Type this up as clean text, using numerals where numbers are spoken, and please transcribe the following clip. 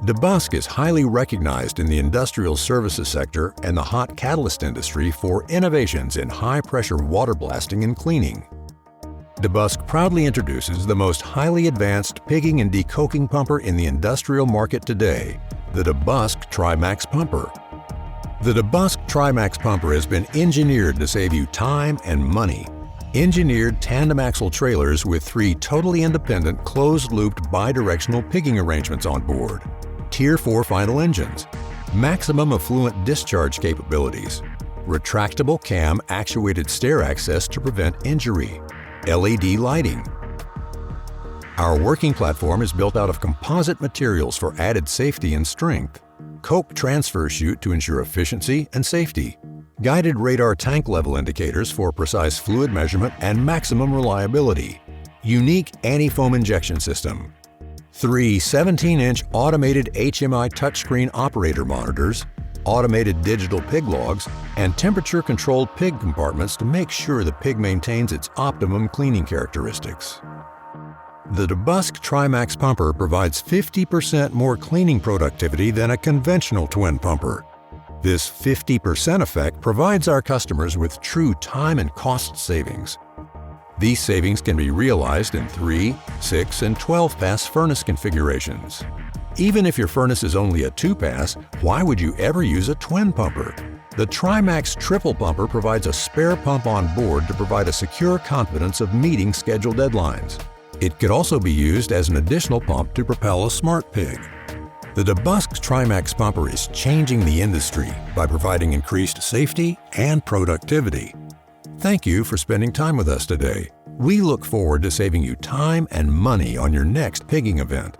DeBusk is highly recognized in the industrial services sector and the hot catalyst industry for innovations in high-pressure water blasting and cleaning. DeBusk proudly introduces the most highly advanced pigging and decoking pumper in the industrial market today, the DeBusk Trimax pumper. The DeBusk Trimax pumper has been engineered to save you time and money. Engineered tandem axle trailers with 3 totally independent closed-looped bidirectional pigging arrangements on board. Tier 4 final engines, maximum effluent discharge capabilities, retractable cam actuated stair access to prevent injury, LED lighting. Our working platform is built out of composite materials for added safety and strength, coke transfer chute to ensure efficiency and safety, guided radar tank level indicators for precise fluid measurement and maximum reliability, unique anti-foam injection system, 3 17-inch automated HMI touchscreen operator monitors, automated digital pig logs, and temperature-controlled pig compartments to make sure the pig maintains its optimum cleaning characteristics. The DeBusk Trimax pumper provides 50% more cleaning productivity than a conventional twin pumper. This 50% effect provides our customers with true time and cost savings. These savings can be realized in 3, 6, and 12-pass furnace configurations. Even if your furnace is only a 2-pass, why would you ever use a twin pumper? The Trimax triple pumper provides a spare pump on board to provide a secure confidence of meeting scheduled deadlines. It could also be used as an additional pump to propel a smart pig. The DeBusk Trimax pumper is changing the industry by providing increased safety and productivity. Thank you for spending time with us today. We look forward to saving you time and money on your next pigging event.